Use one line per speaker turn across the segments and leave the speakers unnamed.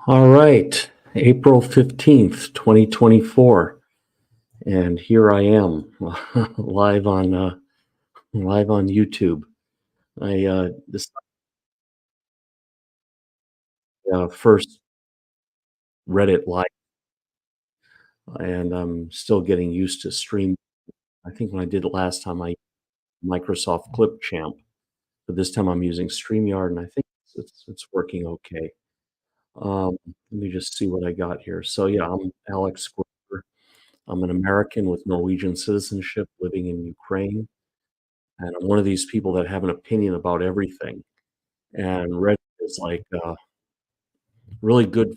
All right, April 15th, 2024, and here I am live on YouTube. I this first Reddit live, and I'm still getting used to stream. I think when I did it last time, I Microsoft Clipchamp, but this time I'm using StreamYard, and I think it's working okay. Let me just see what I got here. So yeah, I'm Alex Grover. I'm an American with Norwegian citizenship living in Ukraine. And I'm one of these people that have an opinion about everything, and Reddit is like a really good,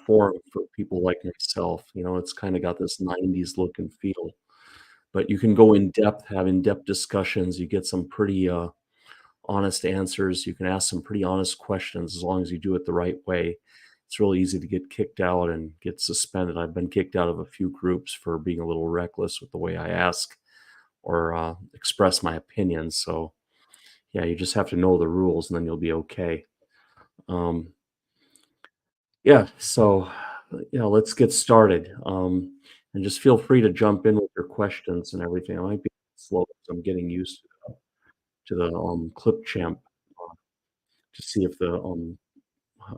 forum for people like myself. It's kinda got this '90s look and feel, but you can go in depth, have in-depth discussions, you get some pretty, honest answers, you can ask some pretty honest questions as long as you do it the right way. It's really easy to get kicked out and get suspended. I've been kicked out of a few groups for being a little reckless with the way I ask or, express my opinions, so yeah, you just have to know the rules and then you'll be okay. Um, yeah, so let's get started. And just feel free to jump in with your questions and everything. I might be slow because I'm getting used to the clip champ to see if the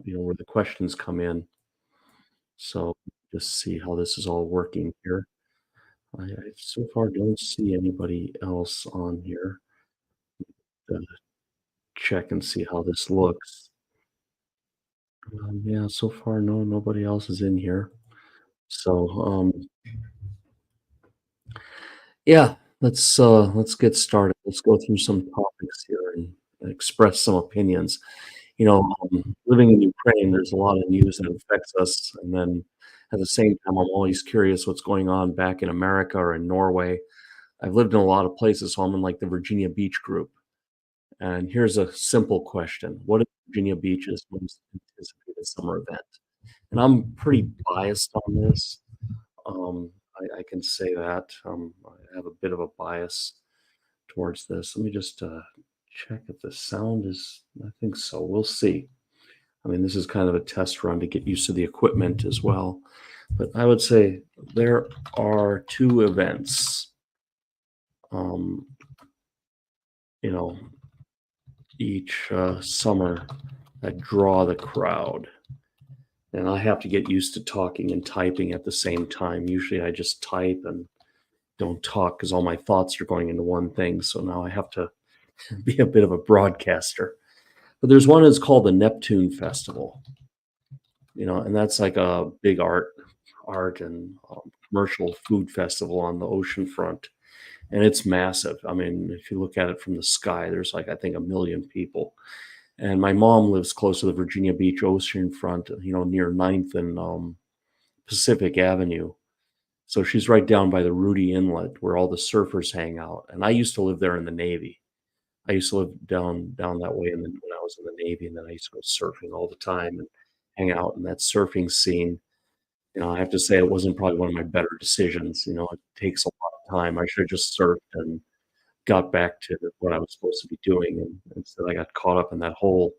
where the questions come in. So just see how this is all working here. I so far don't see anybody else on here. Check and see how this looks. Yeah, so far no, nobody else is in here. So, yeah, let's get started. Let's go through some topics here and express some opinions. Living in Ukraine, there's a lot of news that affects us, and then at the same time, I'm always curious what's going on back in America or in Norway. I've lived in a lot of places, so I'm in like the Virginia Beach group. And here's a simple question: what is Virginia Beach's most anticipated summer event? And I'm pretty biased on this. I can say that. I have a bit of a bias towards this. Let me just check if the sound is, I think so. We'll see. I mean, this is kind of a test run to get used to the equipment as well. But I would say there are two events, um, you know, each summer that draw the crowd. And I have to get used to talking and typing at the same time. Usually I just type and don't talk because all my thoughts are going into one thing. So now I have to be a bit of a broadcaster. But there's one that's called the Neptune Festival, and that's like a big art and commercial food festival on the ocean front. And it's massive. I mean, if you look at it from the sky, there's like, I think, a million people. And my mom lives close to the Virginia Beach ocean front, near Ninth and Pacific Avenue. So she's right down by the Rudy Inlet where all the surfers hang out. And I used to live there in the Navy. I used to live down that way, and then when I was in the Navy, and then I used to go surfing all the time and hang out in that surfing scene. I have to say it wasn't probably one of my better decisions. It takes a lot of time. I should have just surfed and got back to what I was supposed to be doing, and instead I got caught up in that whole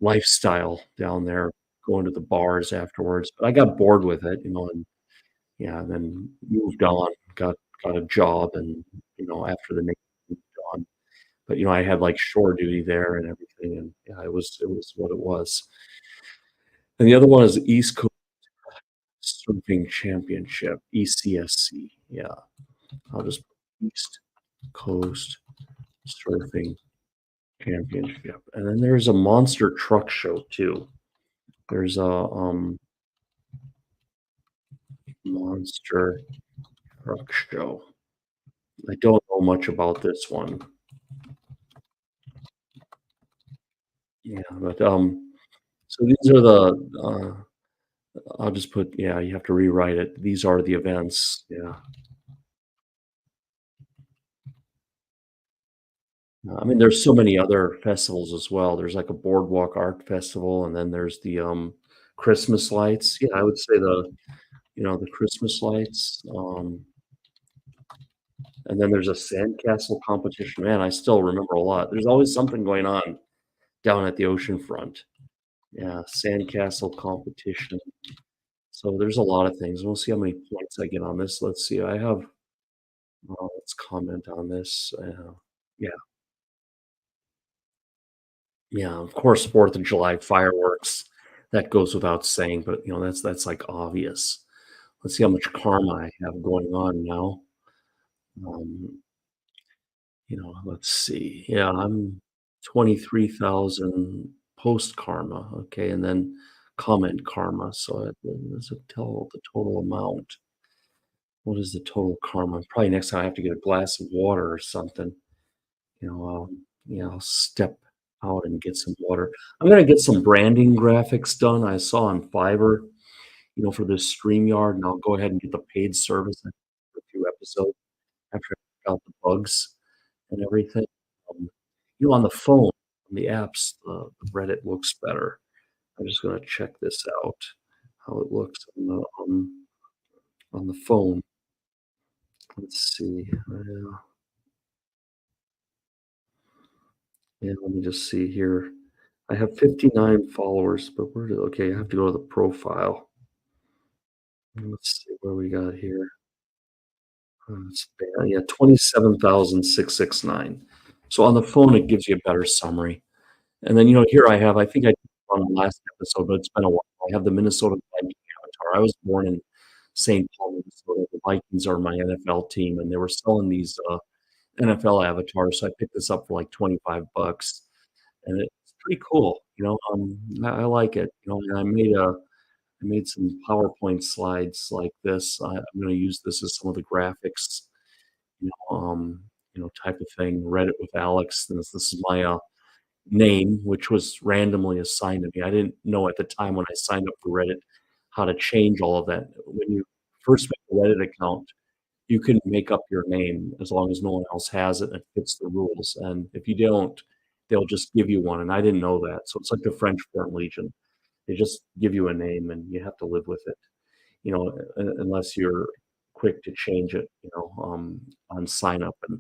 lifestyle down there, going to the bars afterwards. But I got bored with it, and yeah, then moved on, got a job, and after the Navy, moved on. But, I had, like, shore duty there and everything, and, yeah, it was what it was. And the other one is the East Coast Surfing Championship, ECSC, yeah. I'll just put East Coast Surfing Championship, and then there's a monster truck show too. There's a, monster truck show. I don't know much about this one. Yeah, but, so these are I'll just put, yeah, you have to rewrite it. These are the events, yeah. I mean, there's so many other festivals as well. There's like a boardwalk art festival, and then there's the Christmas lights. Yeah, I would say the Christmas lights. And then there's a sandcastle competition. Man, I still remember a lot. There's always something going on down at the ocean front. Yeah, sandcastle competition. So there's a lot of things. We'll see how many points I get on this. Let's see. I have, let's comment on this. Yeah, yeah. Of course, Fourth of July fireworks. That goes without saying, but that's like obvious. Let's see how much karma I have going on now. Um, let's see. Yeah, I'm 23,000 post karma. Okay, and then comment karma. So does it tell the total amount? What is the total karma? Probably next time I have to get a glass of water or something. Yeah, I'll step out and get some water. I'm gonna get some branding graphics done. I saw on Fiverr, for this StreamYard, and I'll go ahead and get the paid service for a few episodes after I figure out the bugs and everything. Um, on the phone, on the apps, the Reddit looks better. I'm just gonna check this out, how it looks on the phone. Let's see. Yeah, let me just see here. I have 59 followers, but okay, I have to go to the profile. Let's see where we got here. It's bad. Yeah, 27,669. So on the phone, it gives you a better summary. And then, here I think I did it on the last episode, but it's been a while. I have the Minnesota Vikings avatar. I was born in St. Paul, Minnesota. The Vikings are my NFL team, and they were selling these NFL avatars. So I picked this up for like 25 bucks. And it's pretty cool, I like it, and I made some PowerPoint slides like this. I'm gonna use this as some of the graphics, type of thing. Reddit with Alex, this is my, name, which was randomly assigned to me. I didn't know at the time when I signed up for Reddit how to change all of that. When you first make a Reddit account, you can make up your name as long as no one else has it and it fits the rules, and if you don't, they'll just give you one, and I didn't know that, so it's like the French Foreign Legion. They just give you a name, and you have to live with it, unless you're quick to change it, on sign up, and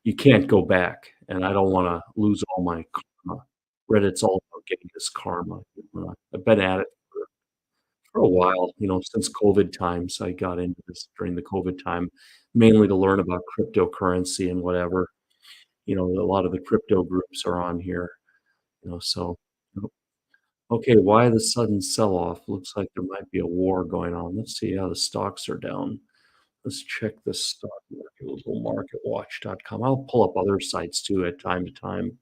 you can't go back, and I don't wanna lose all my karma. Reddit's all about getting this karma. I've been at it for a while, since COVID times. I got into this during the COVID time, mainly to learn about cryptocurrency and whatever. A lot of the crypto groups are on here, so okay, why the sudden sell-off? Looks like there might be a war going on. Let's see how the stocks are down. Let's check the stock market, little marketwatch.com. I'll pull up other sites too at time to time.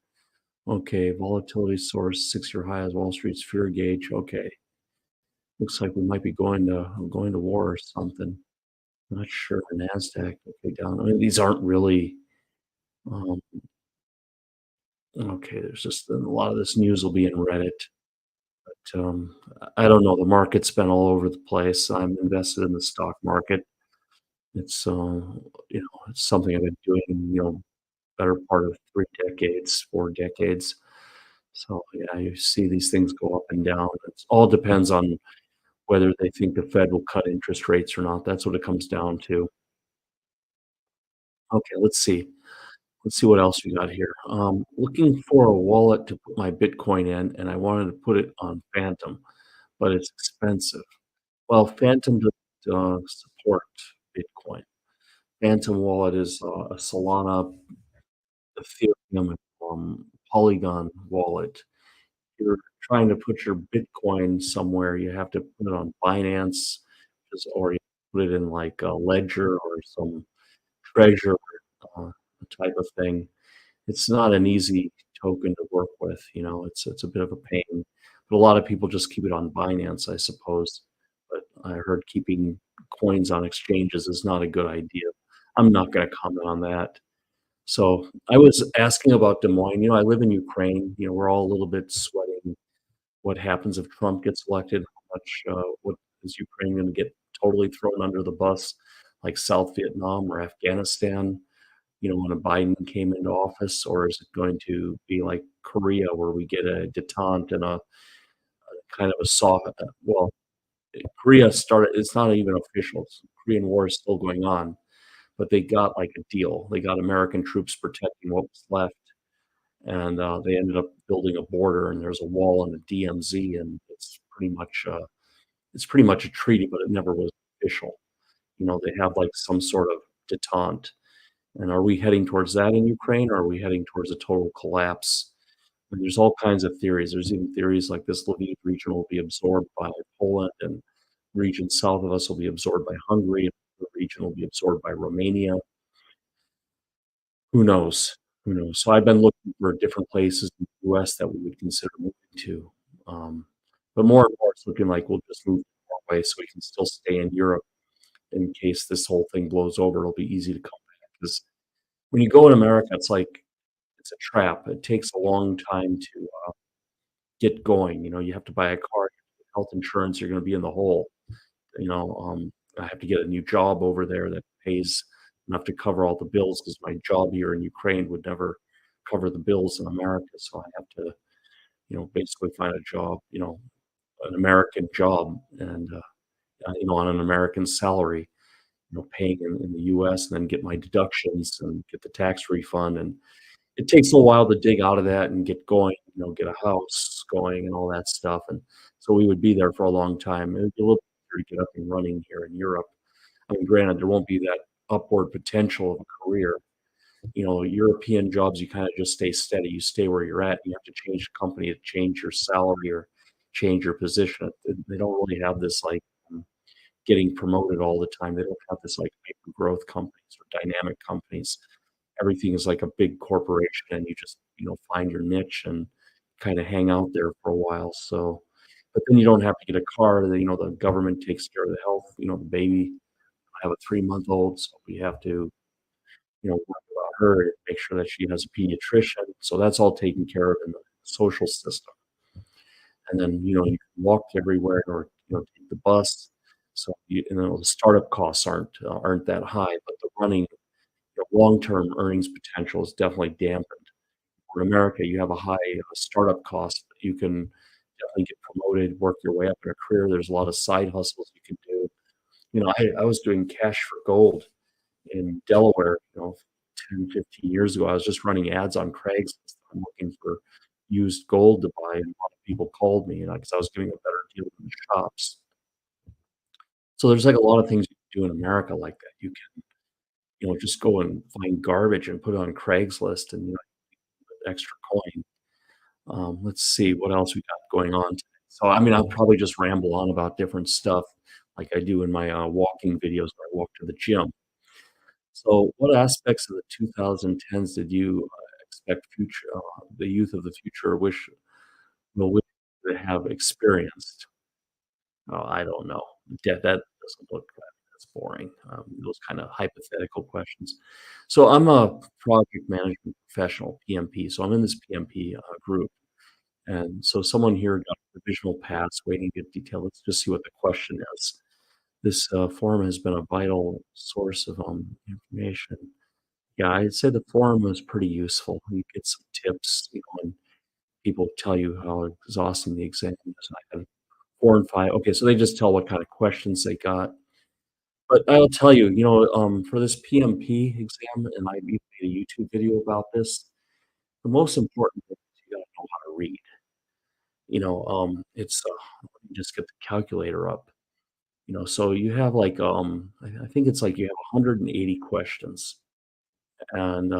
Okay, volatility source, 6-year high as Wall Street's fear gauge. Okay. Looks like we might be going to war or something. Not sure. NASDAQ, okay, down. I mean, these aren't really, um, okay, there's just a lot of this news will be in Reddit, but, I don't know. The market's been all over the place. I'm invested in the stock market. It's, it's something I've been doing, better part of 3 decades, 4 decades. So, yeah, you see these things go up and down. It all depends on whether they think the Fed will cut interest rates or not. That's what it comes down to. Okay, let's see. Let's see what else we got here. Looking for a wallet to put my Bitcoin in, and I wanted to put it on Phantom, but it's expensive. Well, Phantom doesn't support Bitcoin. Phantom wallet is a Solana, Ethereum, and Polygon wallet. You're trying to put your Bitcoin somewhere, you have to put it on Binance, or you put it in like a Ledger or some treasure uh, type of thing. It's not an easy token to work with, it's a bit of a pain, but a lot of people just keep it on Binance, I suppose. But I heard keeping coins on exchanges is not a good idea. I'm not gonna comment on that. So, I was asking about Des Moines. I live in Ukraine. We're all a little bit sweating what happens if Trump gets elected, how much, what is Ukraine gonna get totally thrown under the bus like South Vietnam or Afghanistan? When Biden came into office, or is it going to be like Korea where we get a detente and a kind of a soft well, Korea started it's not even official. Korean War is still going on, but they got like a deal. They got American troops protecting what was left, and they ended up building a border, and there's a wall in the DMZ, and it's pretty much a treaty, but it never was official. They have like some sort of detente. And are we heading towards that in Ukraine, or are we heading towards a total collapse? And there's all kinds of theories. There's even theories like this Lviv region will be absorbed by Poland, and region south of us will be absorbed by Hungary, and the region will be absorbed by Romania. Who knows? Who knows? So I've been looking for different places in the US that we would consider moving to. Um, but more and more, it's looking like we'll just move away so we can still stay in Europe in case this whole thing blows over. It'll be easy to come back, 'cause when you go in America, it's like it's a trap. It takes a long time to, get going. You have to buy a car, health insurance, you're gonna be in the hole. I have to get a new job over there that pays enough to cover all the bills, because my job here in Ukraine would never cover the bills in America, so I have to, basically find a job, an American job, and, on an American salary, paying in the US, and then get my deductions and get the tax refund, and it takes a while to dig out of that and get going, get a house going and all that stuff, and so we would be there for a long time. It would be a little easier to get up and running here in Europe. I mean, granted, there won't be that upward potential of a career. European jobs, you kinda just stay steady. You stay where you're at. You have to change the company to change your salary or change your position. They don't really have this, like, getting promoted all the time. They don't have this, like, hyper growth companies or dynamic companies. Everything is like a big corporation, and you just, find your niche and kinda hang out there for a while, but then you don't have to get a car. The government takes care of the health, the baby. I have a 3-month-old, so we have to, worry about her and make sure that she has a pediatrician, so that's all taken care of in the social system. And then, you can walk everywhere, or, take the bus. So, the startup costs aren't that high, but the running, long-term earnings potential is definitely dampened. For America, you have a high, startup cost, but you can definitely get promoted, work your way up in a career. There's a lot of side hustles you can do. I was doing cash for gold in Delaware, 10, 15 years ago. I was just running ads on Craigslist. I'm looking for used gold to buy, and a lot of people called me, because I was giving a better deal than the shops. So there's, like, a lot of things you can do in America like that. You can, just go and find garbage and put it on Craigslist, and, get extra coin. Let's see what else we got going on today. So, I mean, I'll probably just ramble on about different stuff like I do in my, walking videos when I walk to the gym. So, what aspects of the 2010s did you, expect the youth of the future wish to have experienced? Oh, I don't know. That doesn't look that's boring. Those kind of hypothetical questions. So I'm a project management professional, PMP. So I'm in this PMP group, and so someone here got a provisional pass, waiting to get detail. Let's just see what the question is. This forum has been a vital source of information. Yeah, I'd say the forum was pretty useful. You get some tips, and people tell you how exhausting the exam is. I had 4 and 5. Okay, so they just tell what kind of questions they got. But I'll tell you, for this PMP exam, and I even made a YouTube video about this, the most important thing is you gotta know how to read. It's, let me just get the calculator up. So you have, like, I think it's like you have 180 questions, and,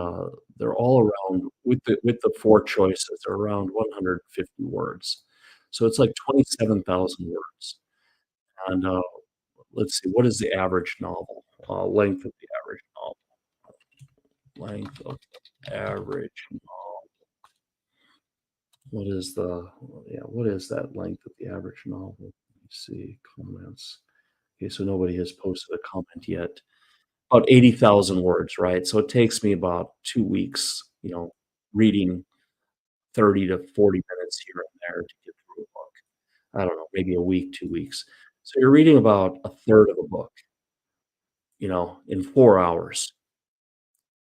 they're all around with the 4 choices, they're around 150 words. So it's like 27,000 words, and, let's see, what is the average novel? Length of the average novel. Length of average novel. What is that length of the average novel? Let me see, comments. Okay, so nobody has posted a comment yet. About 80,000 words, right? So it takes me about 2 weeks, reading 30 to 40 minutes here and there to get through a book. I don't know, maybe a week, 2 weeks. So you're reading about a third of a book, in 4 hours,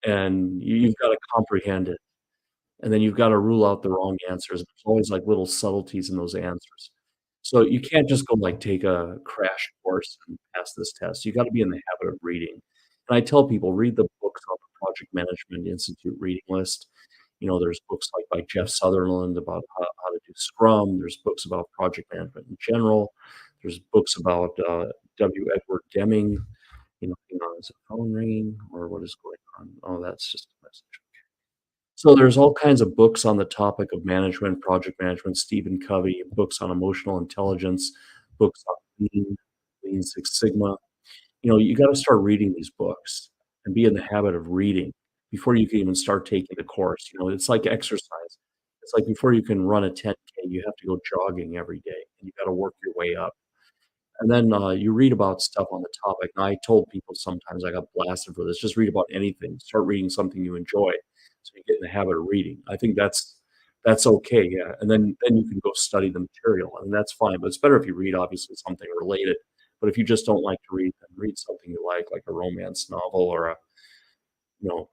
and you've gotta comprehend it, and then you've gotta rule out the wrong answers. There's always, like, little subtleties in those answers. So you can't just go, like, take a crash course and pass this test. You gotta be in the habit of reading. And I tell people, read the books on the Project Management Institute reading list. There's books like by Jeff Sutherland about how to do Scrum. There's books about project management in general. There's books about W. Edward Deming. Hang on, is the phone ringing or what is going on? Oh, that's just a message. So there's all kinds of books on the topic of management, project management, Stephen Covey, books on emotional intelligence, books on Lean Six Sigma. You got to start reading these books and be in the habit of reading before you can even start taking the course. It's like exercise. It's like before you can run a 10K, you have to go jogging every day and you got to work your way up. And then you read about stuff on the topic. And I told people sometimes I got blasted for this. Just read about anything. Start reading something you enjoy, so you get in the habit of reading. I think that's okay. Yeah, and then you can go study the material, and that's fine. But it's better if you read obviously something related. But if you just don't like to read, then read something you like a romance novel or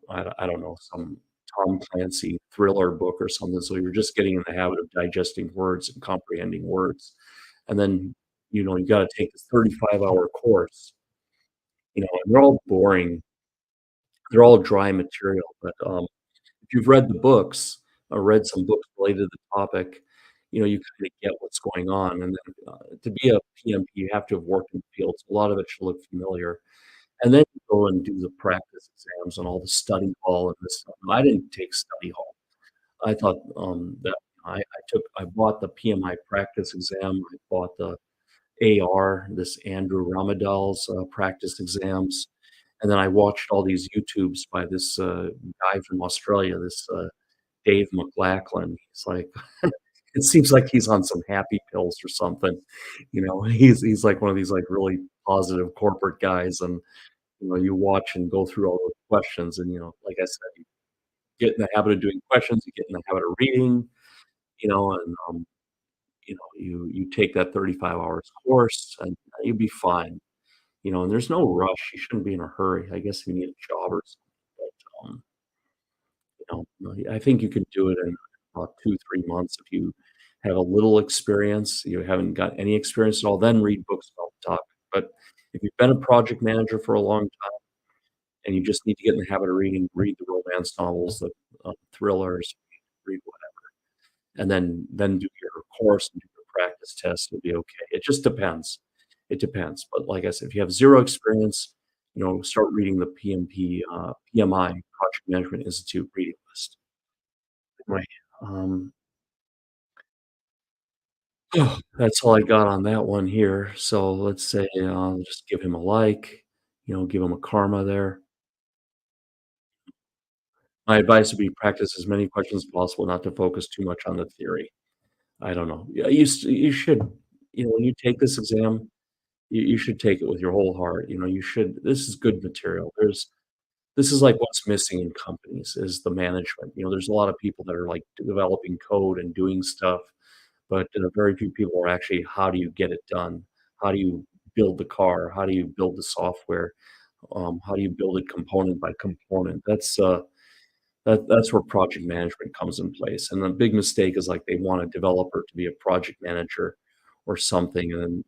I don't know, some Tom Clancy thriller book or something, so you're just getting in the habit of digesting words and comprehending words. And then, you gotta take this 35-hour course, and they're all boring, they're all dry material, but, if you've read the books or read some books related to the topic, you kinda get what's going on, and then, to be a PMP, you have to have worked in the field, so a lot of it should look familiar. And then you go and do the practice exams and all the study hall and this stuff. And I didn't take study hall. I thought, that I bought the PMI practice exam. I bought the AR, this Andrew Ramadal's, practice exams, and then I watched all these YouTubes by this, guy from Australia, this, Dave McLachlan. He's like it seems like he's on some happy pills or something, He's like one of these, like, really positive corporate guys, and you watch and go through all those questions and, like I said, you get in the habit of doing questions, you get in the habit of reading, and, you take that 35 hours course and you'll be fine, and there's no rush. You shouldn't be in a hurry. I guess if you need a job or something, but, I think you can do it in about 2, 3 months if you have a little experience. You haven't got any experience at all, then read books about the topic. But if you've been a project manager for a long time and you just need to get in the habit of reading, read the romance novels, the, thrillers, read whatever, and then do your course and do your practice test, you'll be okay. It just depends. It depends, but like I said, if you have 0 experience, start reading the PMI, Project Management Institute reading list. Right, um, that's all I got on that one here, so let's say, just give him a like, give him a karma there. My advice would be practice as many questions as possible, not to focus too much on the theory. I don't know. Yeah, you should, when you take this exam, you should take it with your whole heart, you should this is good material. This is like what's missing in companies is the management. There's a lot of people that are, like, developing code and doing stuff, but, very few people are actually, how do you get it done? How do you build the car? How do you build the software? How do you build it component by component? That's where project management comes in place, and the big mistake is, like, they want a developer to be a project manager or something, and then,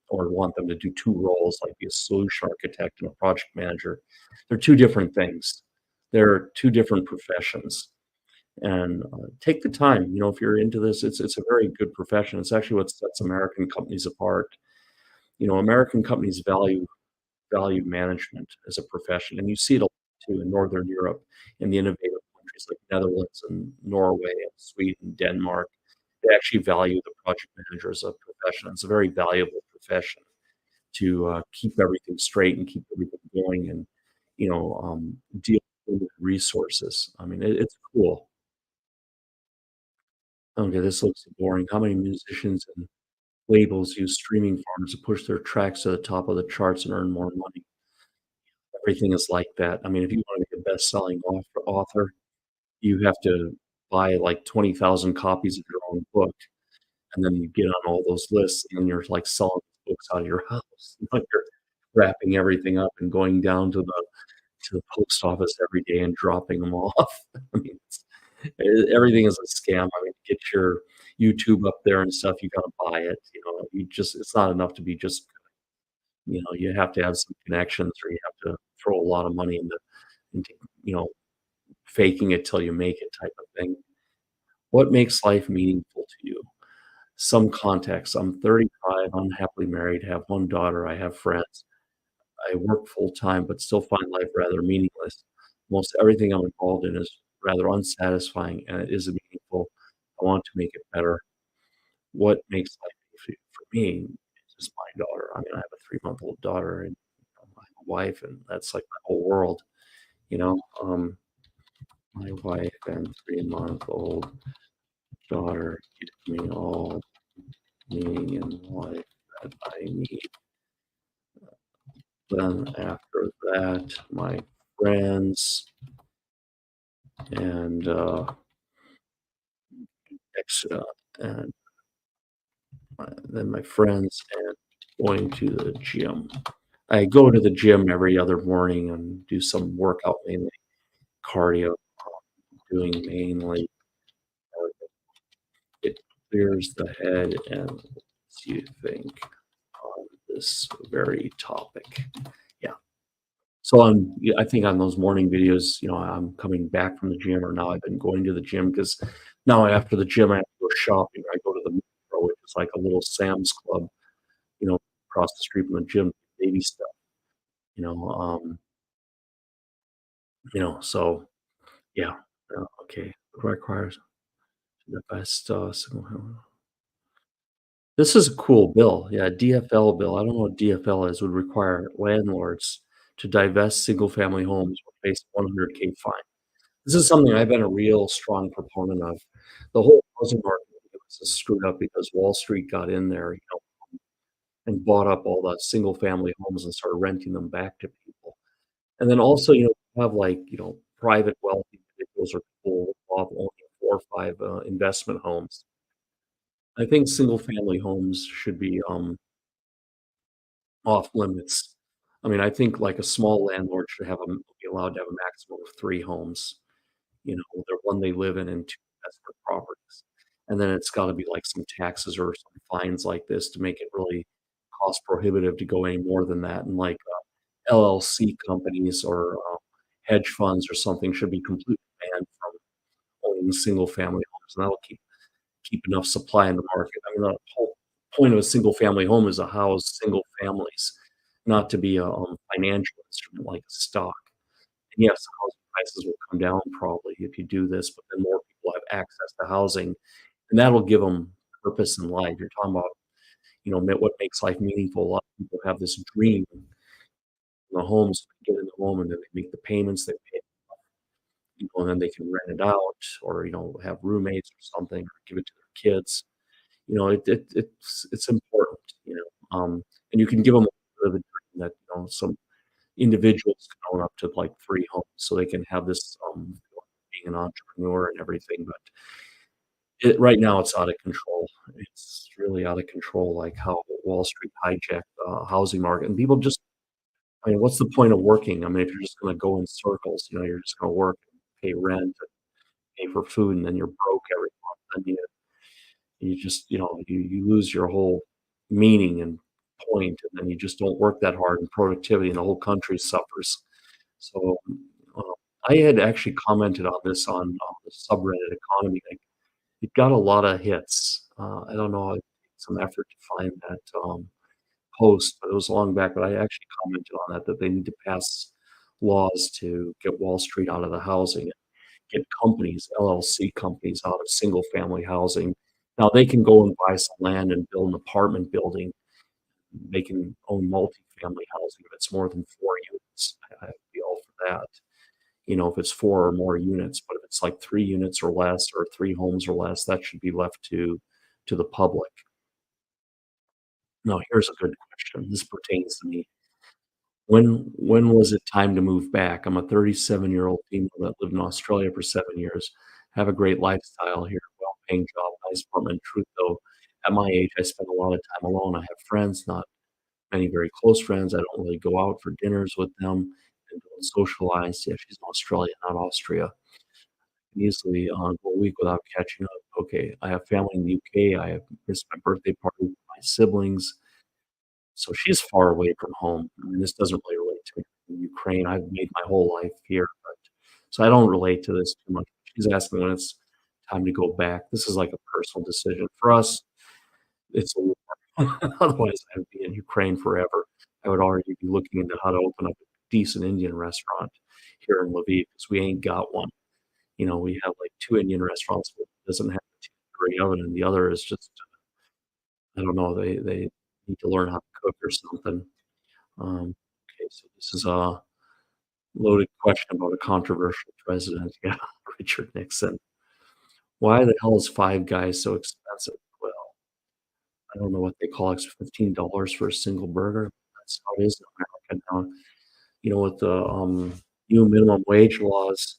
or want them to do 2 roles, like be a solution architect and a project manager. They're 2 different things. They're 2 different professions, and, take the time, if you're into this, it's a very good profession. It's actually what sets American companies apart. American companies value management as a profession, and you see it a lot too in Northern Europe, in the innovative countries like Netherlands and Norway and Sweden, Denmark. They actually value the project manager as a profession. It's a very valuable profession to, keep everything straight and keep everything going and, deal with resources. I mean, it's cool. Okay, this looks boring. How many musicians and labels use streaming farms to push their tracks to the top of the charts and earn more money? Everything is like that. I mean, if you wanna be a best-selling author, you have to buy, like, 20,000 copies of your own book, and then you get on all those lists, and then you're, like, selling books out of your house. Like, you're wrapping everything up and going down to the post office every day and dropping them off. I mean, everything is a scam. I mean, to get your YouTube up there and stuff, you gotta buy it, it's not enough to be just you have to have some connections or you have to throw a lot of money into, you know, faking it till you make it type of thing. What makes life meaningful to you? Some context. I'm 35, I'm happily married, have 1 daughter, I have friends. I work full time, but still find life rather meaningless. Most everything I'm involved in is rather unsatisfying, and it isn't meaningful. I want to make it better. What makes life for me is just my daughter. I mean, I have a 3-month-old daughter and my wife, and that's like my whole world, you know? My wife and 3-month-old daughter give me all meaning in life that I need. Then after that, my friends and ex and then my friends and going to the gym. I go to the gym every other morning and do some workout, mainly cardio, doing mainly it clears the head and lets you think on this very topic. Yeah. So yeah, I think on those morning videos, I'm coming back from the gym, or now I've been going to the gym because now after the gym I have to go shopping. I go to the Metro, which is like a little Sam's Club, you know, across the street from the gym, baby stuff, you know. So yeah. Okay. Requires the best signal. This is a cool bill. Yeah, DFL bill. I don't know what DFL is. Would require landlords to divest single-family homes or face 100K fine. This is something I've been a real strong proponent of. The whole housing market in the US is screwed up because Wall Street got in there, and bought up all the single family homes and started renting them back to people. And then also, you have like, private wealthy individuals or people off owning 4 or 5 investment homes. I think single family homes should be off limits. I mean, I think like a small landlord should be allowed to have a maximum of 3 homes. The one they live in and 2 investment properties. And then it's gotta be like some taxes or some fines like this to make it really cost prohibitive to go any more than that, and like, LLC companies or, hedge funds or something should be completely banned from owning single family homes, and that'll keep enough supply in the market. I mean, the whole point of a single family home is to house single families, not to be a, financial instrument like a stock. And yes, housing prices will come down probably if you do this, but then more people have access to housing, and that'll give them purpose in life. You're talking about, what makes life meaningful. A lot of people have this dream in the homes, get in the home, and then they make the payments, they pay, and then they can rent it out or, have roommates or something, or give it to their kids. It's important, and you can give them a bit of a dream that, some individuals can own up to, like, 3 homes so they can have this, being an entrepreneur and everything, but right now, it's out of control. It's really out of control, like, how Wall Street hijacked the housing market, and people just I mean, what's the point of working? I mean, if you're just gonna go in circles, you're just gonna work and pay rent and pay for food, and then you're broke every month, and you just you lose your whole meaning and point, and then you just don't work that hard, and productivity and the whole country suffers. So, uh, I had actually commented on this on, the subreddit economy. It got a lot of hits. I don't know, it took some effort to find that, post, but it was long back, but I actually commented on that they need to pass laws to get Wall Street out of the housing and get companies, LLC companies out of single family housing. Now they can go and buy some land and build an apartment building. They can own multifamily housing if it's more than 4 units. I'd be all for that, if it's 4 or more units, but if it's like 3 units or less or 3 homes or less, that should be left to the public. Now, here's a good question. This pertains to me. When was it time to move back? I'm a 37-year-old female that lived in Australia for 7 years. Have a great lifestyle here, well-paying job, nice apartment. Truth though, at my age, I spend a lot of time alone. I have friends, not many very close friends. I don't really go out for dinners with them and don't socialize. Yeah, she's in Australia, not Austria. Can easily, go a week without catching up. Okay, I have family in the UK. I have missed my birthday party with my siblings. So she's far away from home. I mean, this doesn't really relate to me in Ukraine. I've made my whole life here, but So I don't relate to this too much. She's asking when it's time to go back. This is like a personal decision. For us, it's a war. Otherwise, I would be in Ukraine forever. I would already be looking into how to open up a decent Indian restaurant here in Lviv because we ain't got one. We have, like, 2 Indian restaurants, but it doesn't have a tandoori oven, and the other is just, I don't know, they need to learn how to cook or something. Okay, so this is a loaded question about a controversial president. Yeah, Richard Nixon. Why the hell is Five Guys so expensive? Well, I don't know what they call it, $15 for a single burger. That's how it is in America now. With the, new minimum wage laws,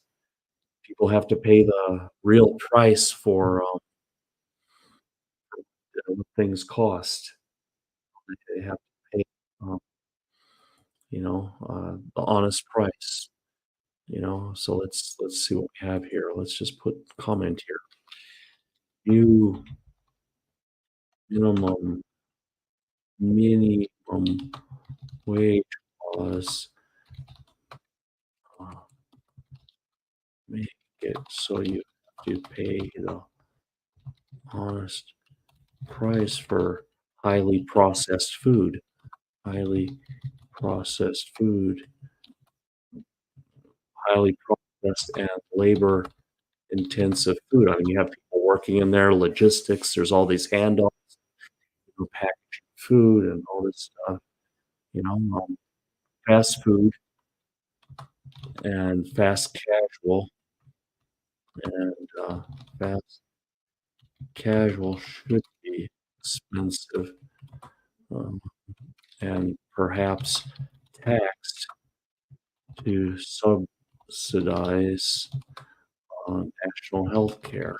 people have to pay the real price for, what things cost. They have to pay, um, the honest price, So let's see what we have here. Let's just put comment here. New minimum minimum wage laws, uh, make it so you have to pay the honest price for highly processed food. Highly processed food, highly processed and labor intensive food. I mean, you have people working in there, logistics, there's all these handoffs, packaging food and all this stuff, you know, um, fast food and fast casual, and, fast casual should be expensive, um, and perhaps taxed to subsidize, national health care.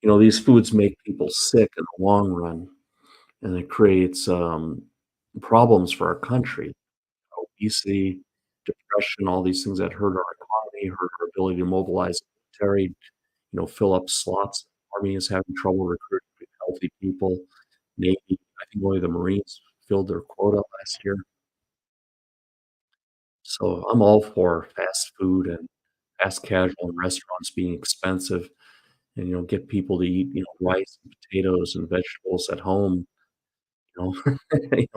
These foods make people sick in the long run, and it creates, problems for our country. Obesity, depression, all these things that hurt our economy, hurt our ability to mobilize the military, fill up slots. Army is having trouble recruiting healthy people. Navy, I think only the Marines filled their quota last year. So I'm all for fast food and fast casual and restaurants being expensive and, get people to eat, rice and potatoes and vegetables at home, you know?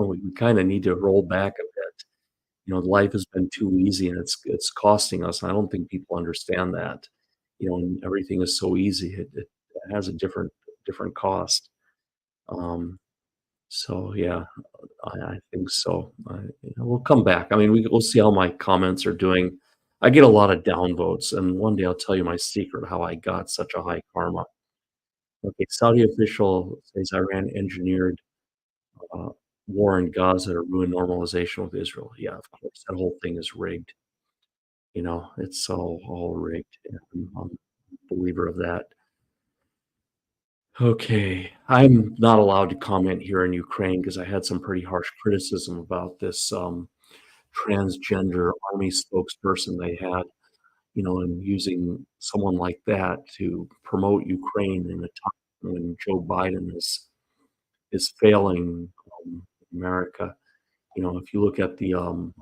We kinda need to roll back a bit. Life has been too easy and it's costing us, and I don't think people understand that. And everything is so easy, it has a different cost. Um, so yeah, I think so. We'll come back. I mean, we'll see how my comments are doing. I get a lot of downvotes, and one day I'll tell you my secret how I got such a high karma. Okay, Saudi official says Iran engineered uh, war in Gaza to ruin normalization with Israel. Yeah, of course, that whole thing is rigged. It's all rigged. And I'm a believer of that. Okay, I'm not allowed to comment here in Ukraine because I had some pretty harsh criticism about this transgender army spokesperson they had, and using someone like that to promote Ukraine in a time when Joe Biden is failing America. If you look at the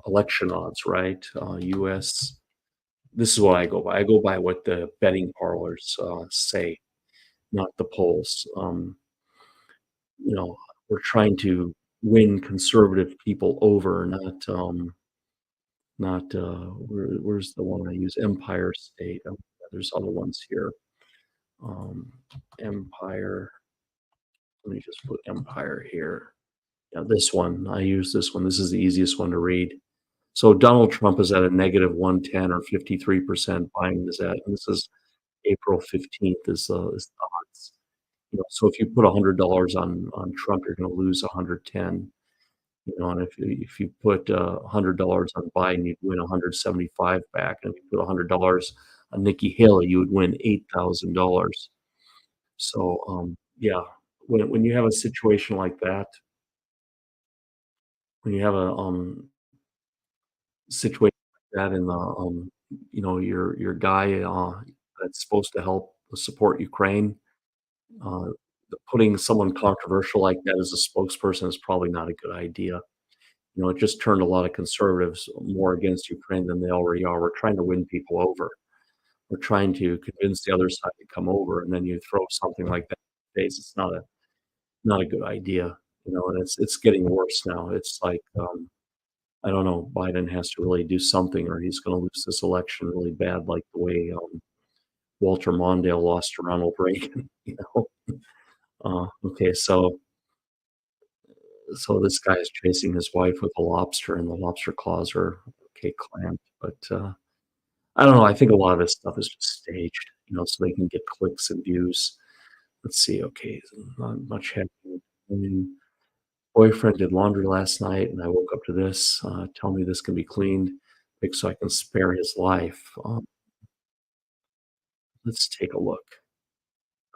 election odds, right? U.S. This is what I go by. I go by what the betting parlors say, not the polls. We're trying to win conservative people over, not where's the one I use? Empire State. There's other ones here. Um, Empire. Let me just put Empire here. Yeah, this one. I use this one. This is the easiest one to read. So Donald Trump is at a negative 110 or 53%. Biden is at, and this is April 15th is the odds. So if you put $100 on Trump, you're going to lose 110. And if you put $100 on Biden, you'd win 175 back. And if you put $100 on Nikki Haley, you would win $8,000. So yeah, when you have a situation like that, when you have a situation like that, and your guy that's supposed to help support Ukraine, uh, putting someone controversial like that as a spokesperson is probably not a good idea. It just turned a lot of conservatives more against Ukraine than they already are. We're trying to win people over. We're trying to convince the other side to come over, and then you throw something like that in their face. It's not a good idea, and it's getting worse now. It's like, I don't know, Biden has to really do something or he's gonna lose this election really bad, like the way, Walter Mondale lost to Ronald Reagan, you know? Okay, so this guy is chasing his wife with a lobster, and the lobster claws are, okay, clamped, but, I don't know, I think a lot of this stuff is just staged, so they can get clicks and views. Let's see, okay, so not much happening. I mean, boyfriend did laundry last night, and I woke up to this, tell me this can be cleaned, like, so I can spare his life. Let's take a look.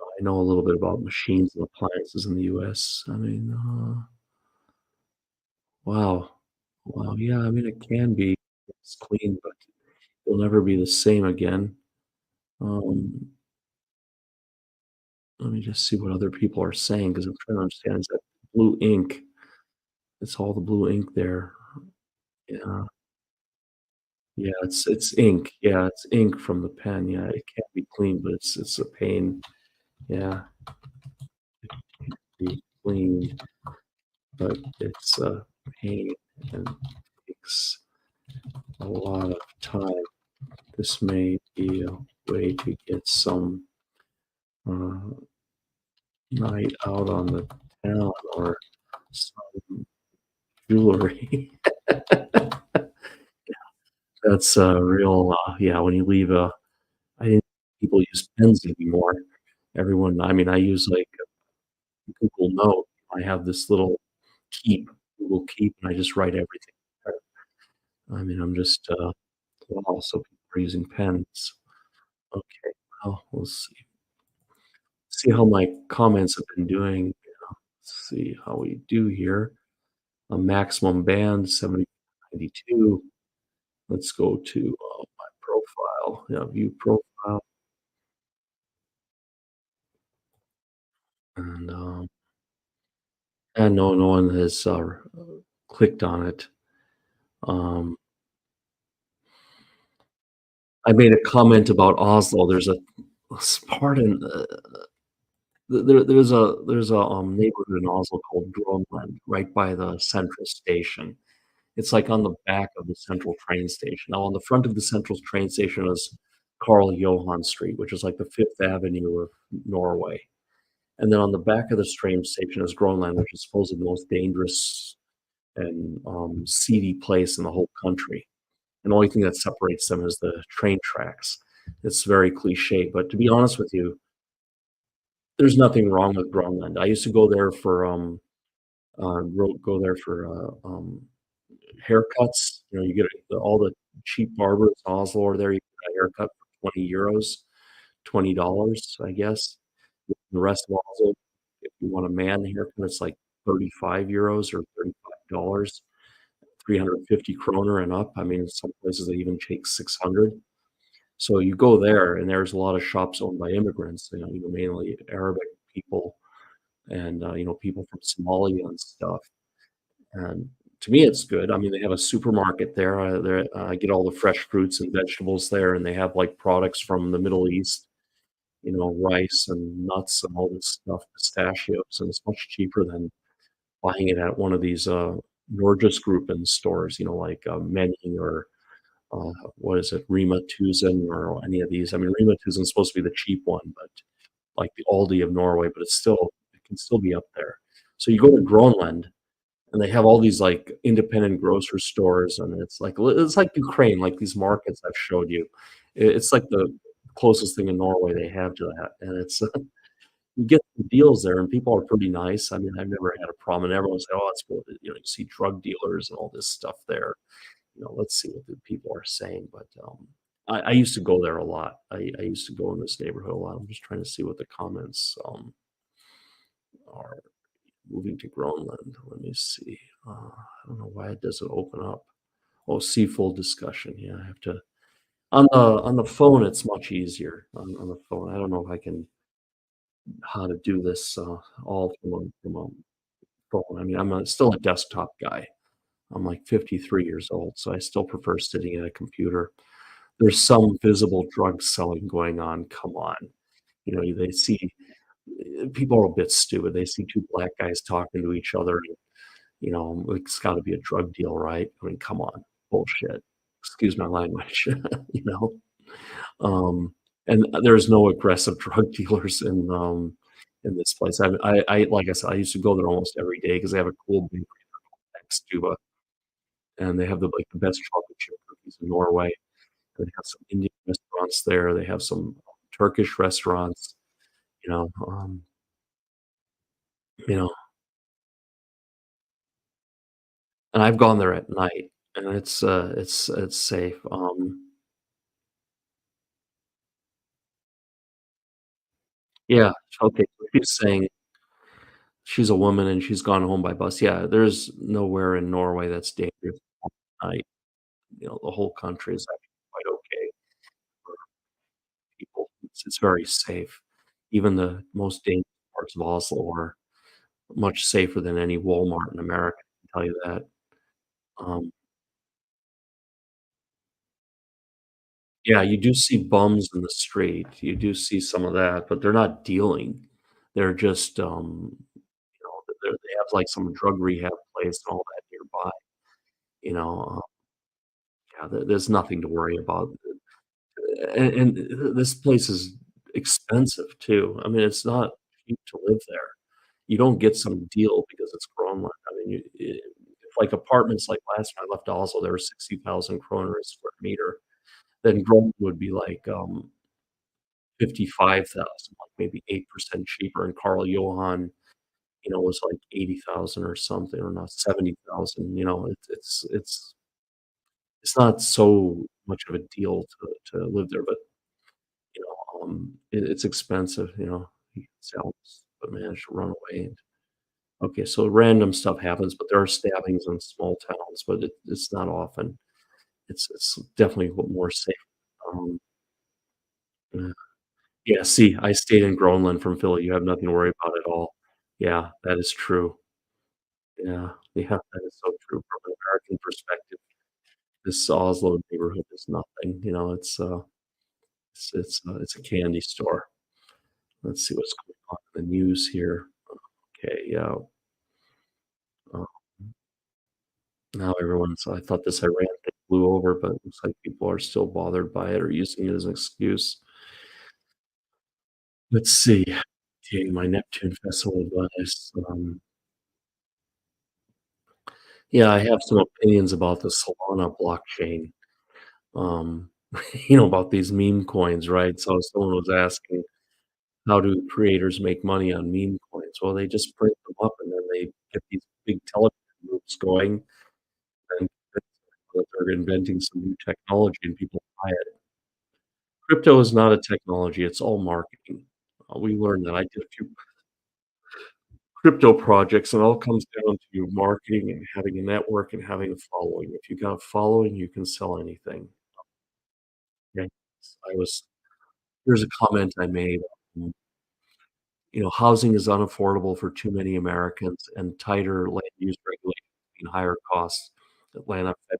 I know a little bit about machines and appliances in the US. I mean, wow. Wow, yeah, I mean, it can be, it's clean, but it'll never be the same again. Um, Let me just see what other people are saying because 'cause I'm trying to understand, is that blue ink? It's all the blue ink there. Yeah, yeah, it's ink. Yeah, it's ink from the pen. Yeah, it can be clean, but it's a pain. Yeah, be cleaned, but it's a pain and takes a lot of time. This may be a way to get some, uh, night out on the town or some jewelry. That's a real, yeah, when you leave a I didn't people use pens anymore. Everyone I mean, I use, like, Google Note. I have this little Keep, Google Keep, and I just write everything there. I mean, I'm just, wow, so people are using pens. Okay, well, we'll see how my comments have been doing. Let's see how we do here. A maximum band, 70-92. Let's go to, my profile. Yeah, view profile, and, no one has, clicked on it. Um, I made a comment about Oslo. There's a part in, there's a neighborhood in Oslo called Groenland, right by the central station. It's, like, on the back of the central train station. Now, on the front of the central train station is Karl Johan Street, which is like the Fifth Avenue of Norway. And then on the back of this train station is Groenland, which is supposedly the most dangerous and, seedy place in the whole country. And the only thing that separates them is the train tracks. It's very cliché, but to be honest with you, there's nothing wrong with Groenland. I used to go there for, go there for, haircuts. You get all the cheap barbers in Oslo are there. You get a haircut for 20 euros, $20, I guess. The rest of Oslo, if you want a man haircut, it's like 35 euros or $35, 350 kroner and up. I mean, some places they even take 600. So you go there, and there's a lot of shops owned by immigrants, mainly Arabic people and, people from Somalia and stuff. And to me, it's good. I mean, they have a supermarket there. I get all the fresh fruits and vegetables there, and they have, like, products from the Middle East, rice and nuts and all this stuff, pistachios, and it's much cheaper than buying it at one of these, Norgesgruppen stores, like, Meny or, what is it, Rema 1000 or any of these. I mean, Rema 1000 is supposed to be the cheap one, but like the Aldi of Norway, but it can still be up there. So you go to Groenland and they have all these, like, independent grocery stores, and it's like Ukraine, like these markets I've showed you. It's like the closest thing in Norway they have to that, and it's you get the deals there, and people are pretty nice. I mean, I've never had a problem, and everyone say, "Oh, it's cool." You see drug dealers and all this stuff there. Let's see what the people are saying, but, I used to go there a lot. I used to go in this neighborhood a lot. I'm just trying to see what the comments, are. Moving to Groenland. Let me see. I don't know why it doesn't open up. Oh, see full discussion. Yeah, I have to on the phone, it's much easier on the phone. I don't know if I can how to do this, all from a phone. I mean, I'm still a desktop guy. I'm, like, 53 years old, so I still prefer sitting at a computer. There's some visible drug selling going on, come on. You know, they see people are a bit stupid. They see 2 black guys talking to each other, and, it's gotta be a drug deal, right? I mean, come on, bullshit. Excuse my language, you know? Um, and there's no aggressive drug dealers in this place. I like I said, I used to go there almost every day because they have a cool bakery next to, and they have the best chocolate chip cookies in Norway. They have some Indian restaurants there. They have some Turkish restaurants, you know, um, you know, and I've gone there at night, and it's safe. Yeah, okay, so she's saying she's a woman and she's gone home by bus. Yeah, there's nowhere in Norway that's dangerous at night. The whole country is actually quite okay for people. It's very safe. Even the most dangerous parts of Oslo are much safer than any Walmart in America, I can tell you that. Um, yeah, you do see bums in the street. You do see some of that, but they're not dealing. They're just, they have, like, some drug rehab place and all that nearby, you know, yeah, there's nothing to worry about. And this place is expensive too. I mean, it's not cheap to live there. You don't get some deal because it's Groenland. I mean, if, like, apartments like last time I left Oslo, they were 60,000 kroner a square meter, then Groenland would be like, 55,000, like, maybe 8% cheaper, and Karl Johan, was like 80,000 or something, or not 70,000, it's not so much of a deal to live there, but it's expensive, you can sell, but manage to run away. Okay, so random stuff happens, but there are stabbings in small towns, but it's not often. It's definitely more safe. Um, yeah. Yeah, see, I stayed in Groenland from Philly, you have nothing to worry about at all. Yeah, that is true. Yeah, that is so true from an American perspective. This Oslo neighborhood is nothing, it's a candy store. Let's see what's going on in the news here. Okay, yeah, uh, now I thought this Iran thing blew over, but it looks like people are still bothered by it or using it as an excuse. Let's see. Okay, my Neptune festival advice. Yeah, I have some opinions about the Solana blockchain. Um, about these meme coins, right? So someone was asking, how do creators make money on meme coins? Well, they just print them up and then they get these big Telegram groups going and that they're inventing some new technology and people buy it. Crypto is not a technology, it's all marketing. We learned that. I did a few crypto projects, and it all comes down to marketing and having a network and having a following. If you got a following, you can sell anything. Okay? I was Here's a comment I made, um, housing is unaffordable for too many Americans, and tighter land use regulations mean higher costs. Atlanta Fed.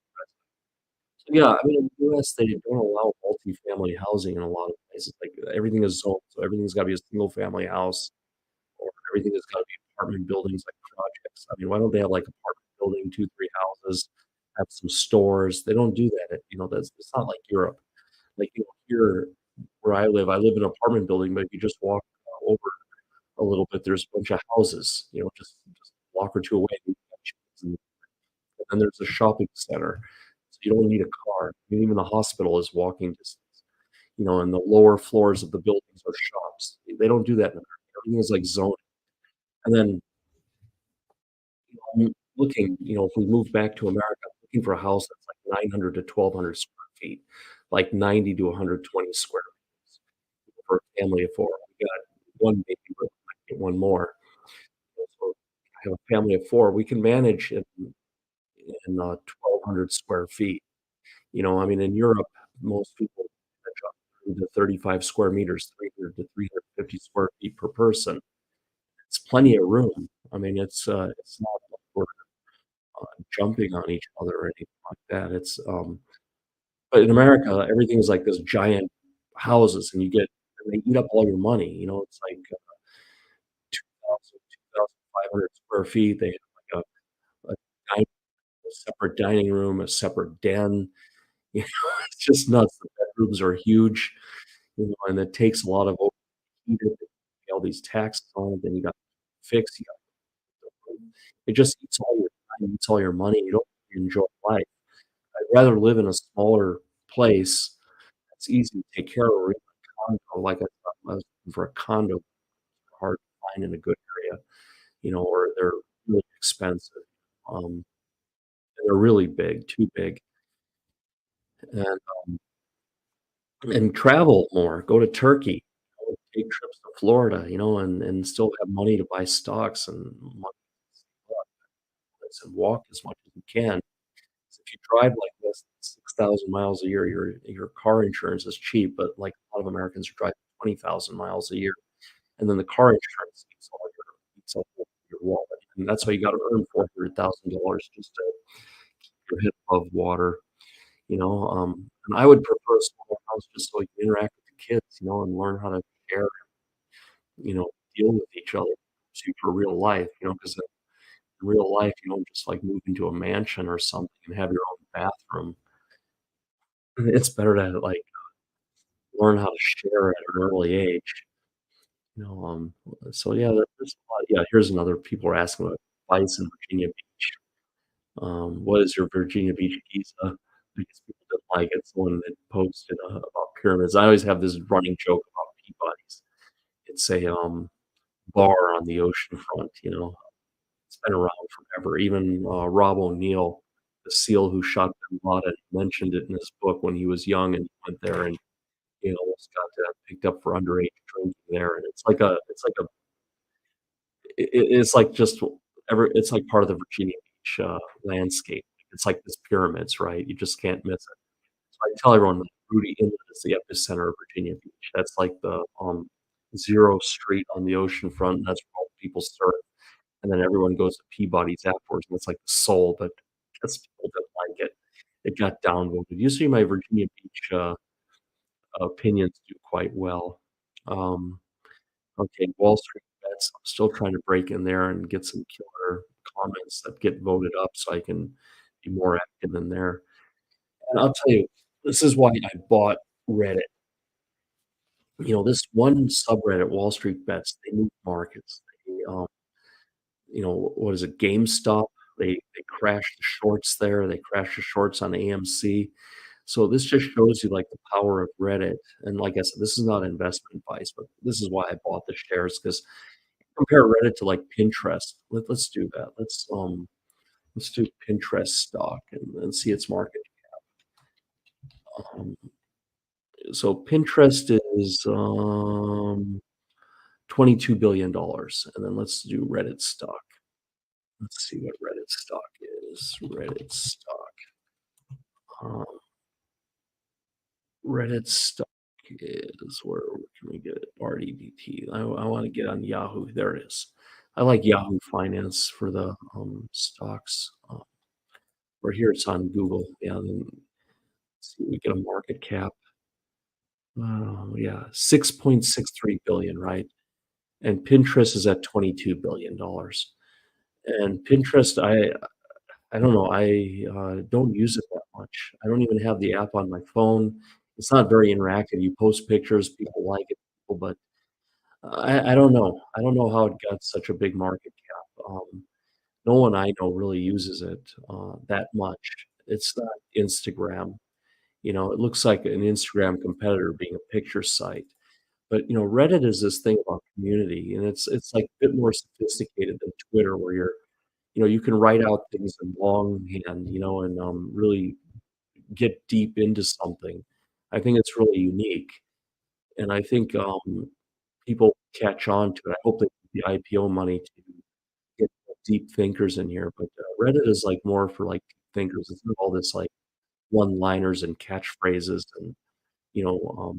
So, yeah, I mean, in the US, they don't allow multifamily housing in a lot of places, like, everything is zoned, so everything's gotta be a single family house, or everything has gotta be apartment buildings, like projects. I mean, why don't they have, like, apartment building, 2, 3 houses, have some stores? They don't do that, that's it's not like Europe. Like, here where I live in an apartment building, but if you just walk, over a little bit, there's a bunch of houses, just a block or 2 away, and then there's a shopping center, so you don't need a car. I mean, even the hospital is walking distance, and the lower floors of the buildings are shops. They don't do that in America. Everything is, like, zoned, and then, I'm looking, if we move back to America, I'm looking for a house that's like 900 to 1,200 square feet, like 90 to 120 square meters for a family of 4. We got 1 baby, but we might get 1 more. So I have a family of 4. We can manage in 1,200 square feet. I mean, in Europe, most people to 35 square meters, 300 to 350 square feet per person. It's plenty of room. I mean, it's not like we're jumping on each other or anything like that. But in America, everything is like this giant houses, and they eat up all your money, it's like, 2,000, 2,500 square feet. They have like a din a separate dining room, a separate den, you know, it's just nuts. The bedrooms are huge, and it takes a lot of overheated, they pay all these taxes on it, then you got fix, you got it just eats all your time, eats all your money, you don't really enjoy life. I'd rather live in a smaller place that's easy to take care of or even a condo, like I was looking for a condo, hard to find in a good area, or they're really expensive, and they're really big, too big, and travel more, go to Turkey, take trips to Florida, and still have money to buy stocks and money and walk as much as you can. So if you drive like less than 6,000 miles a year, your car insurance is cheap, but like a lot of Americans are driving 20,000 miles a year, and then the car insurance eats all your wallet, and that's why you gotta earn $400,000 just to keep your head above water, and I would prefer a smaller house just so you can interact with the kids, and learn how to share, you know, deal with each other, see for real life, because in real life, you don't just, like, move into a mansion or something and have your own bathroom. It's better to, like, learn how to share at an early age, so yeah, there's a lot yeah, here's another people are asking about advice in Virginia Beach. What is your Virginia Beach visa? Because people didn't like it. Someone had posted, about pyramids. I always have this running joke about Peabody's. It's a, bar on the ocean front, it's been around forever. Even, Rob O'Neill, the SEAL who shot bin Laden, mentioned it in his book when he was young and went there and, almost got, picked up for underage drinking there, and it's like just it's like part of the Virginia Beach, landscape. It's like this pyramids, right? You just can't miss it. So I tell everyone that Rudy Inlet is the epicenter of Virginia Beach. That's like the, 0 street on the ocean front, that's where all the people surf, and then everyone goes to Peabody's afterwards, and it's like the soul, but I guess people didn't like it. It got downvoted. Usually my Virginia Beach, opinions do quite well. Um Okay, Wall Street Bets, I'm still trying to break in there and get some killer comments that get voted up so I can be more active in there. And I'll tell you, this is why I bought Reddit. This one subreddit, Wall Street Bets, they move markets. What is it, GameStop? They crashed the shorts there. They crashed the shorts on AMC. So this just shows you, like, the power of Reddit. And like I said, this is not investment advice, but this is why I bought the shares because compare Reddit to, like, Pinterest. Let's do that. Let's do Pinterest stock and see its market. Um, so Pinterest is, $22 billion, and then let's do Reddit stock. Let's see what Reddit stock is. Um, Reddit stock is where can we get it? RDBT. I wanna get on Yahoo. There it is. I like Yahoo Finance for the, stocks, or here it's on Google. Yeah, then see, we get a market cap. Oh, yeah, 6.63 billion, right? And Pinterest is at $22 billion. And Pinterest, I don't know, I, don't use it that much. I don't even have the app on my phone. It's not very interactive. You post pictures, people like it, but I don't know. I don't know how it got such a big market cap. No one I know really uses it, that much. It's not Instagram. It looks like an Instagram competitor being a picture site. But, Reddit is this thing about community, and it's, like, a bit more sophisticated than Twitter where you can write out things in longhand, and, really get deep into something. I think it's really unique, and I think, people catch on to it. I hope they get the IPO money to get deep thinkers in here, but, Reddit is, like, more for, like, deep thinkers. It's not all this, like, one-liners and catchphrases and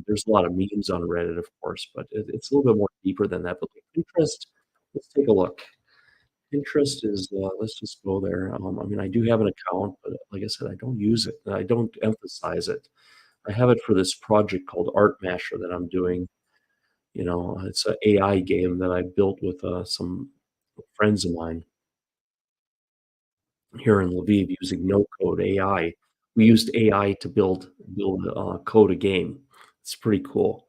there's a lot of memes on Reddit, of course, but it's a little bit more deeper than that. But like Pinterest, let's take a look. Pinterest is, let's just go there. I mean, I do have an account, but like I said, I don't use it. I don't emphasize it. I have it for this project called Art Masher that I'm doing. It's an AI game that I built with some friends of mine here in Lviv using no code AI. We used AI to code a game. It's pretty cool.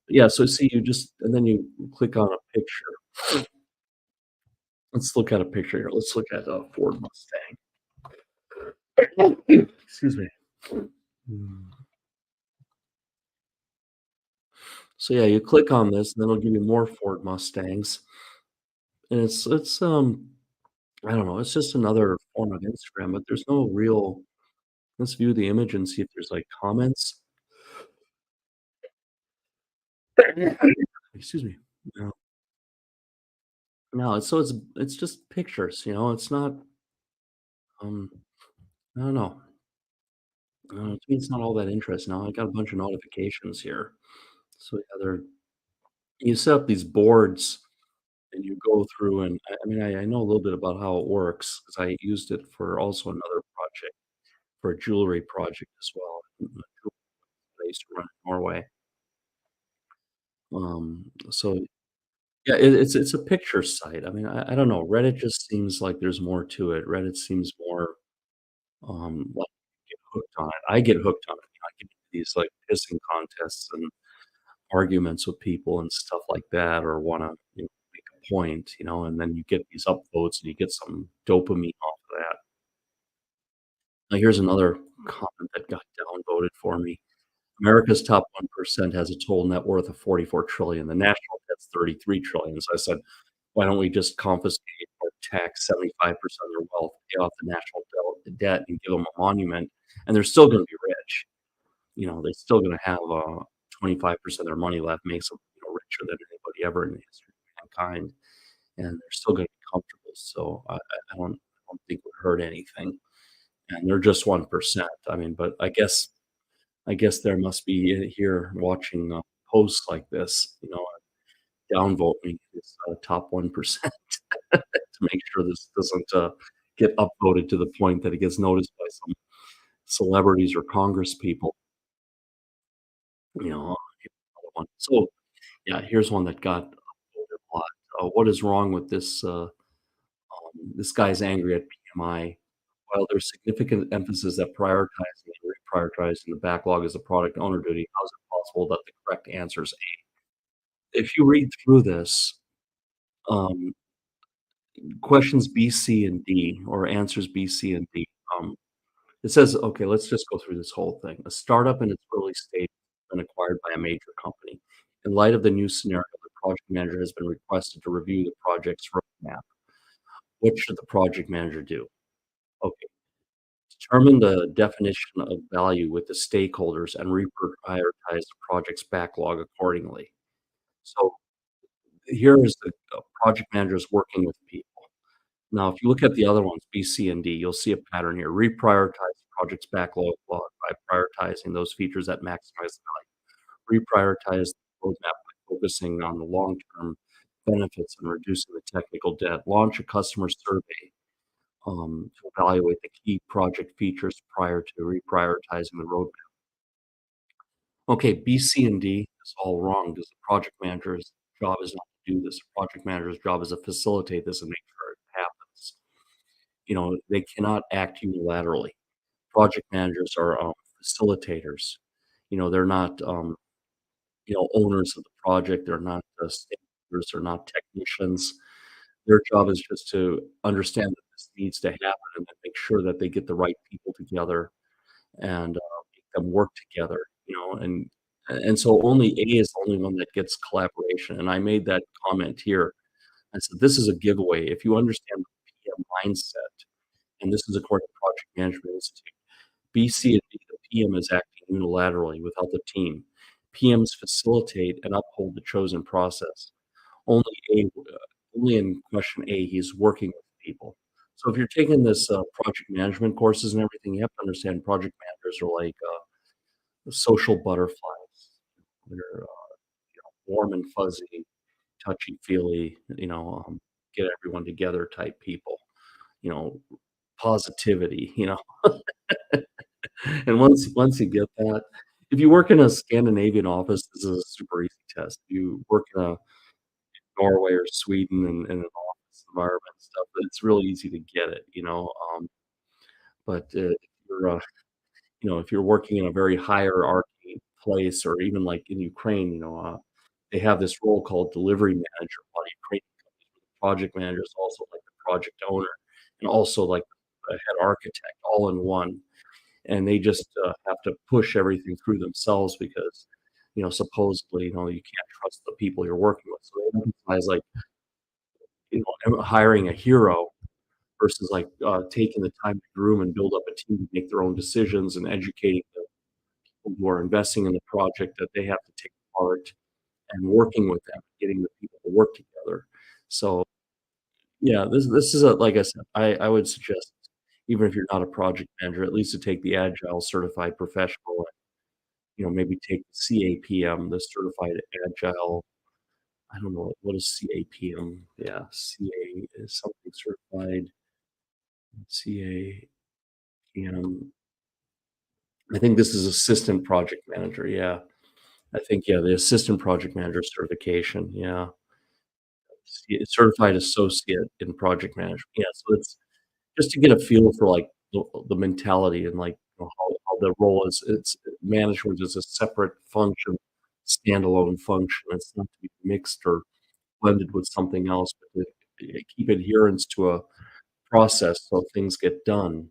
Yeah, so see, you just and then you click on a picture. Let's look at a picture here. Let's look at a Ford Mustang. Excuse me. Mm. So yeah, you click on this, and then it'll give you more Ford Mustangs, and it's I don't know, it's just another form of Instagram, but there's no real. Let's view the image and see if there's like comments. Excuse me. No, no, it's just pictures, it's not. Um, I don't know. To me, it's not all that interesting. Now I got a bunch of notifications here, so yeah, you set up these boards and you go through and I mean, I know a little bit about how it works because I used it for also another project, for a jewelry project as well, I used to run in Norway. So yeah, it's a picture site. I mean, I don't know, Reddit just seems like there's more to it. Reddit seems more, like you get hooked on it. I get hooked on it. I get into these, like, pissing contests and arguments with people and stuff like that or wanna, make a point, and then you get these upvotes and you get some dopamine off of that. Now here's another comment that got downvoted for me. America's top 1% has a total net worth of 44 trillion. The national debt's 33 trillion. So I said, why don't we just confiscate or tax 75% of their wealth, pay off the national debt, and give them a monument, and they're still gonna be rich. They're still gonna have, 25% of their money left, makes them, richer than anybody ever in the history of mankind, and they're still gonna be comfortable. So I don't think it would hurt anything, and they're just 1%. I mean, but I guess there must be here watching, posts like this, downvote me, this, top 1% to make sure this doesn't, get upvoted to the point that it gets noticed by some celebrities or congress people, you know, another one. So, yeah, here's one that got upvoted a lot. What is wrong with this guy's angry at PMI. While there's significant emphasis that prioritizing and reprioritizing the backlog is a product owner duty, how is it possible that the correct answer is A? If you read through this, um, questions B, C, and D, or answers B, C, and D, it says, okay, let's just go through this whole thing. A startup in its early stage has been acquired by a major company. In light of the new scenario, the project manager has been requested to review the project's roadmap. What should the project manager do? Okay, determine the definition of value with the stakeholders and reprioritize the project's backlog accordingly. So here is the project managers working with people. Now, if you look at the other ones, B, C, and D, you'll see a pattern here. Reprioritize the project's backlog by prioritizing those features that maximize the value. Reprioritize the roadmap by focusing on the long-term benefits and reducing the technical debt. Launch a customer survey to evaluate the key project features prior to reprioritizing the roadmap. Okay, B, C, and D is all wrong because the project manager's job is not to do this. The project manager's job is to facilitate this and make sure it happens. They cannot act unilaterally. Project managers are, facilitators. They're not, owners of the project. They're not, stakeholders. They're not technicians. Their job is just to understand that this needs to happen and then make sure that they get the right people together and, make them work together, and so only A is the only one that gets collaboration, and I made that comment here. I said, "This is a giveaway. If you understand the PM mindset," and this is according to Project Management Institute, B, C, and D, the PM is acting unilaterally without the team. PMs facilitate and uphold the chosen process. Only A, only in question A, he's working with people. So if you're taking this, project management courses and everything, you have to understand project managers are like, social butterflies. They're, warm and fuzzy, touchy-feely, get everyone together type people, you know, positivity, and once you get that if you work in a Scandinavian office, this is a super easy test. You work in a Norway or Sweden in an office environment and stuff, it's real easy to get it, but, if you're, if you're working in a very hierarchy place or even like in Ukraine, they have this role called delivery manager. A lot of Ukrainian companies where the project manager is also like the project owner and also like the head architect all in one. And they just, have to push everything through themselves because, supposedly, you can't trust the people you're working with. So they emphasize like, hiring a hero versus like, taking the time to groom and build up a team to make their own decisions and educating the people who are investing in the project that they have to take part and working with them, getting the people to work together. So, yeah, this is a like I said, I would suggest, even if you're not a project manager, at least to take the Agile Certified Professional and, maybe take the CAPM, the Certified Agile I don't know, what is CAPM? Yeah, CA is something certified, CAPM. I think this is assistant project manager, yeah. I think, yeah, the assistant project manager certification, yeah. Certified associate in project management, yeah, so it's just to get a feel for, like, the mentality and, like, how the role is management is a separate function, standalone function, it's not to be mixed or blended with something else, but to keep adherence to a process so things get done.